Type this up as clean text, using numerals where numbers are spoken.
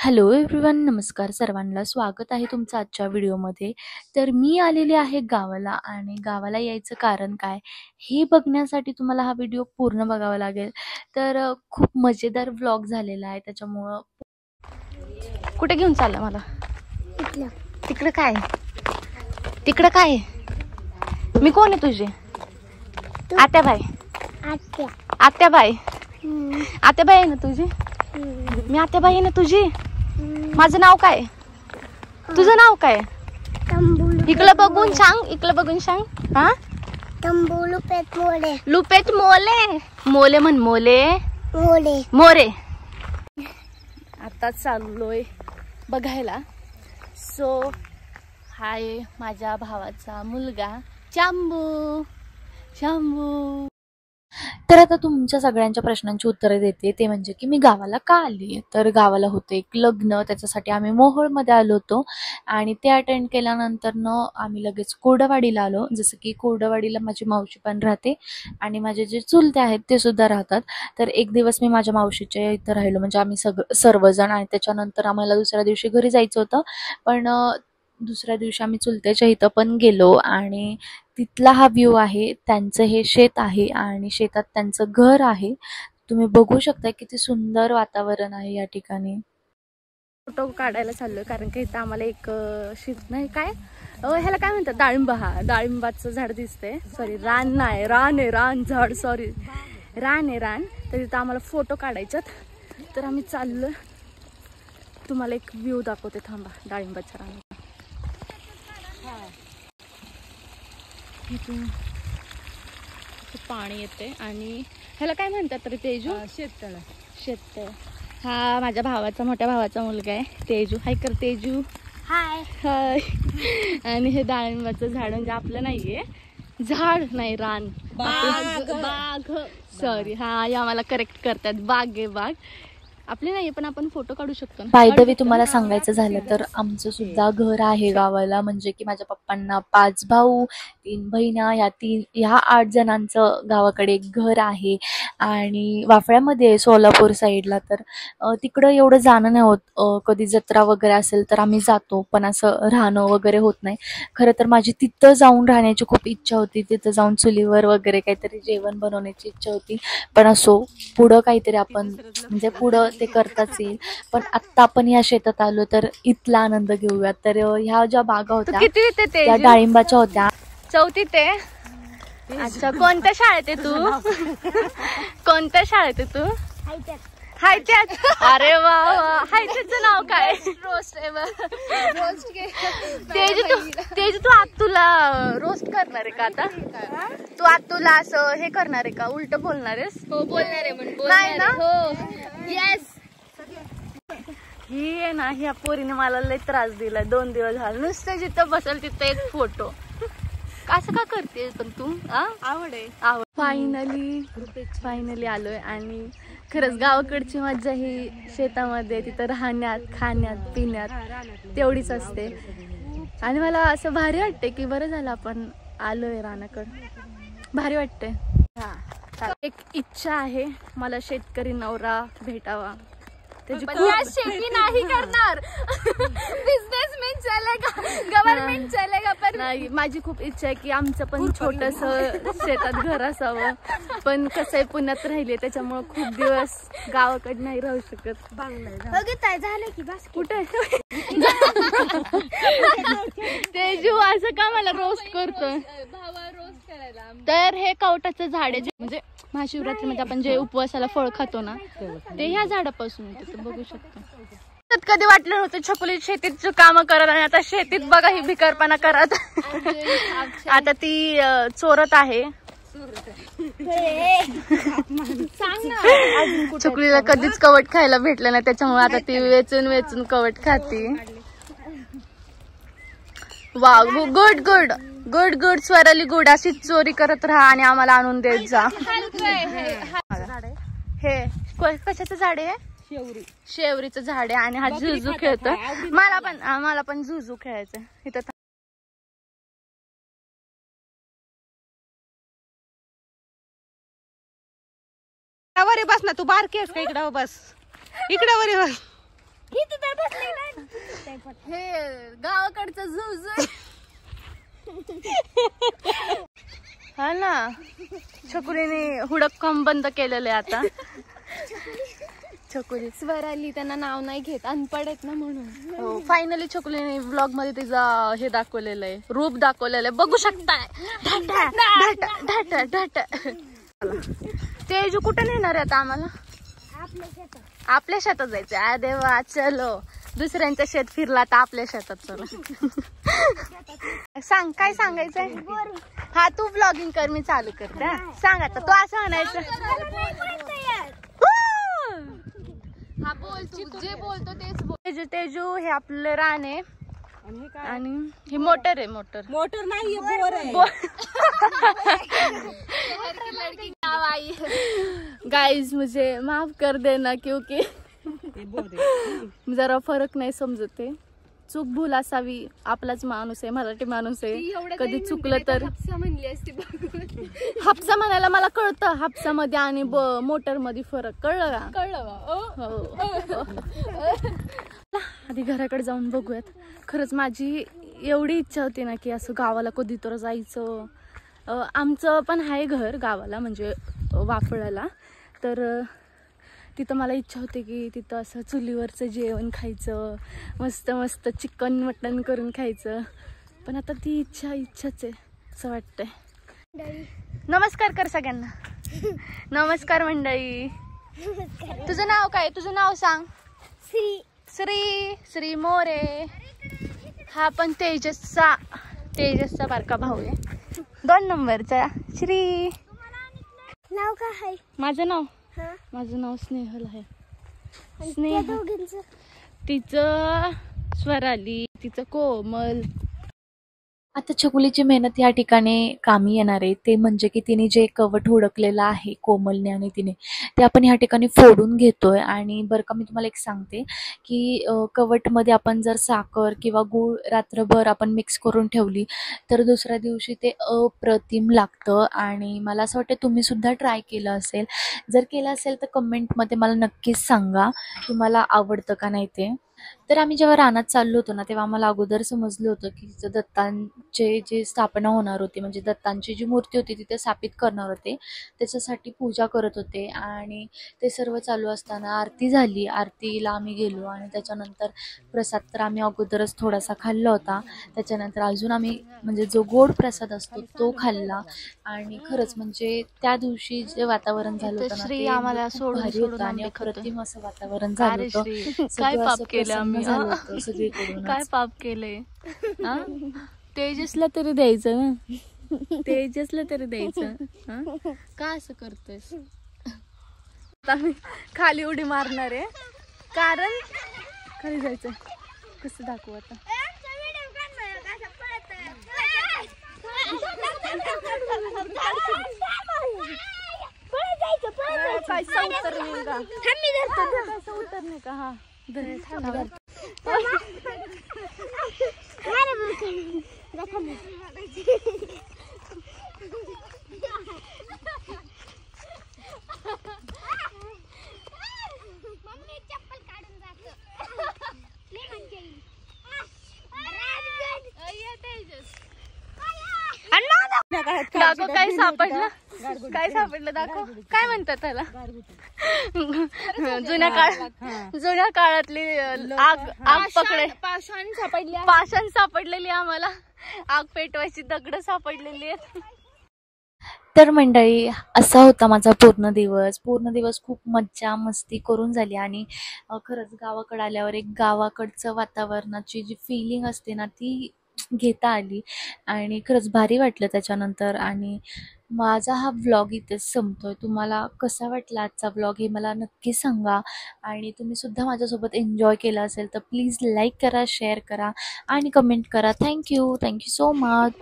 Hello everyone, नमस्कार सर्वांना. स्वागत आहे तुमचं आजच्या व्हिडिओमध्ये. तर मी आलेले आहे गावाला आणि गावाला यायचं कारण काय हे बघण्यासाठी तुम्हाला हा व्हिडिओ पूर्ण बघावा लागेल. तर खूप मजेदार व्लॉग झालेला आहे, त्याच्यामुळं. कुठे घेऊन चालला मला? तिकडं काय? तिकडं काय? मी कोण आहे तुझे? आत्याबाई. आत्याबाई. आत्याबाई आहे ना तुझी? मी आत्याबाई आहे ना तुझी? माझं नाव काय? तुझं नाव काय? इकडं बघून सांग, इकडं बघून सांग. हा, लुपेत मोले. लुपेत मोले. मोले म्हण, मोले मोले मोरे. आता चाललोय बघायला. सो हाय माझ्या भावाचा मुलगा चांबू. चांबू. तर आता तुमच्या सगळ्यांच्या प्रश्नांची उत्तरे देते. ते म्हणजे की मी गावाला का आली. तर गावाला होतं एक लग्न, त्याच्यासाठी आम्ही मोहोळमध्ये आलो होतो आणि ते अटेंड केल्यानंतर आम्ही लगेच कोरडवाडीला आलो. जसं की कोरडवाडीला माझी मावशी पण राहते आणि माझे जे चुलते आहेत ते सुद्धा राहतात. तर एक दिवस मी माझ्या मावशीच्या इथं राहिलो, म्हणजे आम्ही सर्वजण. आणि त्याच्यानंतर आम्हाला दुसऱ्या दिवशी घरी जायचं होतं, पण दुसऱ्या दिवशी आम्ही चुलत्याच्या इथं पण गेलो आणि तिथला हा व्ह्यू आहे. त्यांचं हे शेत आहे आणि शेतात त्यांचं घर आहे. तुम्ही बघू शकता किती सुंदर वातावरण आहे या ठिकाणी. फोटो काढायला चाललोय कारण की इथं आम्हाला एक शेत नाही काय ह्याला काय म्हणतात, डाळिंब. हा, डाळिंबाचं झाड दिसतंय. सॉरी, रान नाही, रान आहे, रान झाड, सॉरी, रान आहे, रान. तर तिथं आम्हाला फोटो काढायच्यात. तर आम्ही चाललोय, तुम्हाला एक व्ह्यू दाखवते. थांबा. डाळिंबाच्या रानात इथून पाणी येते आणि ह्याला काय म्हणतात तरी? तेजू. शेततळ. शेततळ. हा माझ्या भावाचा, मोठ्या भावाचा मुलगा आहे तेजू. हाय कर तेजू. हाय हाय. आणि हे डाळिंबाचं झाड, म्हणजे आपलं नाहीये, झाड नाही, रान, बाग. सॉरी, हा या मला करेक्ट करतात. बाग आहे, बाग आपले नाहीये, पण आपण फोटो काढू शकतो. बाय द वे तुम्हाला सांगायचं झालं तर आमचं सुद्धा घर आहे गावाला. म्हणजे की माझ्या पप्पांना 5 भाऊ 3 बहिणा, ह्या 8 जणांचं गावाकडे एक घर आहे आणि वाफळ्यामध्ये सोलापूर साईडला. तर तिकडं एवढं जाणं नाही होत. कधी जत्रा वगैरे असेल तर आम्ही जातो, पण असं राहणं वगैरे होत नाही. खरं तर माझी तिथं जाऊन राहण्याची खूप इच्छा होती. तिथं जाऊन चुलीवर वगैरे काहीतरी जेवण बनवण्याची इच्छा होती. पण असो, पुढं काहीतरी आपण, म्हणजे पुढं ते करताच येईल. पण आत्ता आपण या शेतात आलो तर इथला आनंद घेऊया. तर ह्या ज्या बागा होत्या त्या डाळिंबाच्या होत्या. 4थी ते. अच्छा, कोणत्या शाळेत आहे तू? कोणत्या शाळेत आहे तू? हायत्यात. अरे वा वा. हायत्याचं नाव काय? रोस्ट. तेज तू आत्तूला रोस्ट करणार आहे का आता? तू आत्तूला असं हे करणार आहे का, उलट बोलणार आहेस? हो, बोलणार आहे. नाही ना? हो, येस. ही आहे ना, ह्या पोरीने मला लय त्रास दिला. 2 दिवस झाले नुसतं जिथं बसेल तिथं एक फोटो. असं का करते पण तू? आवड आहे. फायनली आलोय आणि खरंच गावाकडची मज्जा ही शेतामध्ये, तिथं राहण्यात, खाण्यात, पिण्यात तेवढीच असते. आणि मला असं भारी वाटते की बरं झालं आपण आलोय रानाकड. भारी वाटते. एक इच्छा आहे मला, शेतकरी नवरा भेटावा. शेती नाही करणार. बिझनेसमॅन चलेगा, गव्हर्नमेंट चलेगा, पण नाही. माझी खूप इच्छा आहे की आमचं पण छोटस शेतात घर असावं. पण कसं आहे, पुण्यात राहिले त्याच्यामुळे खूप दिवस गावाकडे नाही राहू शकत. झालं की बस. कुठे तेजू असं का मला रोस्ट करतो? तर हे कवटाचं झाड आहे, म्हणजे महाशिवरात्रीमध्ये आपण जे उपवासाला फळ खातो ना, ते ह्या झाडापासून येते. बघू शकतो. कधी वाटलं नव्हतं छकुली शेतीत काम करत आणि आता शेतीत बघा ही भिकारपणा करत. आता ती चोरत आहे. छकुलीला कधीच कवट खायला भेटलं नाही, त्याच्यामुळे आता ती वेचून वेचून कवट खाती. Wow, good good good good Swarali, good. अशी चोरी करत राहा आणि आम्हाला आणून देत जा. हे कशाचं झाड आहे? शेवरीचं झाड आहे. आणि हा झुझू खेळतोय. मला पण झुझू खेळायचं इथं. बस ना, तू बारकी आहेस का? इकडं बस, इकडं बस. हे गावाकडचं झुझु हा ना. छकुलीने हुडक काम बंद केलेलं आहे आता. छकुली स्वराली त्यांना नाव नाही घेत, अनपड आहेत ना म्हणून. हो, फायनली छकुलीने व्लॉग मध्ये तिचा हे दाखवलेलं आहे, रूप दाखवलेलं आहे, बघू शकताय. तेजू कुठे नेणार आहे आता आम्हाला? आपल्या शेतात जायचं. आ देवा, चलो. दुसऱ्यांचं शेत फिरला तर आपल्या शेतात चला. सांग, काय सांगायचंय? हा, तू व्लॉगिंग कर, मी चालू करते. सांग आता, तू असं म्हणायचं. हा बोल, तू जे बोलतो तेच बोल. तेजू हे आपलं रान आहे आणि ही मोटर आहे. मोटर नाही, बोर आहे. गाइस मुझे माफ कर देना क्योंकि जरा फरक नाही समजते. चूक भूल असावी. आपलाच माणूस आहे, मराठी माणूस आहे. कधी चुकलं तर हापसा म्हणायला मला कळतं. हापसामध्ये आणि मोटर मध्ये फरक कळलं का? आधी घराकडे जाऊन बघूयात. खरंच माझी एवढी इच्छा होती ना की असं गावाला कधी तर जायचं. आमचं पण आहे घर गावाला, म्हणजे वाफळाला. तर तिथं मला इच्छा होती की तिथं असं चुलीवरचं जेवण खायचं, मस्त मस्त चिकन मटन करून खायचं. पण आता ती इच्छाच आहे असं वाटतंय. नमस्कार कर सगळ्यांना. नमस्कार मंडळी. तुझं नाव काय? तुझं नाव सांग. श्री मोरे. हा पण तेजसचा बारका भाऊ आहे, 2 नंबरचा. श्री नाव काय आहे? माझं नाव स्नेहल आहे. तिचं स्वराली, तिचं कोमल. आता छकुलीची मेहनत या ठिकाणी कामी येणार आहे. ते म्हणजे की तिने जे कवट हुडकलेलं आहे कोमलने आणि तिने, ते आपण ह्या ठिकाणी फोडून घेतोय. आणि बरं का, मी तुम्हाला एक सांगते की कवटमध्ये आपण जर साखर किंवा गूळ रात्रभर आपण मिक्स करून ठेवली तर दुसऱ्या दिवशी ते अप्रतिम लागतं. आणि मला असं वाटतं तुम्ही सुद्धा ट्राय केलं असेल. जर केलं असेल तर कमेंटमध्ये मला नक्कीच सांगा की मला आवडतं का नाही ते. तर आम्ही जेव्हा रानात चाललो होतो ना, तेव्हा आम्हाला अगोदर समजलं होतं की तिचं दत्तांचे जे स्थापना होणार होती, म्हणजे दत्तांची जी मूर्ती होती तिथे स्थापित करणार होते, त्याच्यासाठी पूजा करत होते. आणि ते सर्व चालू असताना आरती झाली. आरतीला आम्ही गेलो आणि त्याच्यानंतर प्रसाद तर आम्ही अगोदरच थोडासा खाल्ला होता. त्याच्यानंतर अजून आम्ही म्हणजे जो गोड प्रसाद असतो तो खाल्ला. आणि खरंच म्हणजे त्या दिवशी जे वातावरण झालं होतं ना, ते आम्हाला भारी होतं आणि अप्रतिम असं वातावरण झालं होतं. काय पाप केलं आम्ही? सगळीकडून काय पाप केलंय? तेजसला तरी द्यायचं ना, तेजसला तरी द्यायचं. का असं करतोयस? आता मी खाली उडी मारणार आहे, कारण खाली जायचं. कसं दाखवू आता? पैसा उतरणे का? हा दाखव काय सापडलं. काय सापडलं दाखव. काय म्हणतात त्याला? जुन्या काळातली आग पकडे पाषाण सापडलेली आम्हाला. आग पेटवायची दगड सापडलेली आहेत. तर मंडळी, असा होता माझा पूर्ण दिवस. खूप मज्जा मस्ती करून झाली. आणि खरंच गावाकडे आल्यावर एक गावाकडचं वातावरणाची जी फिलिंग असते ना ती घेता आली आणि खरंच भारी वाटलं त्याच्यानंतर. आणि माझा हा व्लॉग इथेच संपतोय. तुम्हाला कसा वाटला आजचा व्लॉग हे मला नक्की सांगा. आणि तुम्ही सुद्धा माझ्यासोबत एन्जॉय केला असेल तर प्लीज लाईक करा, शेअर करा आणि कमेंट करा. Thank you so much.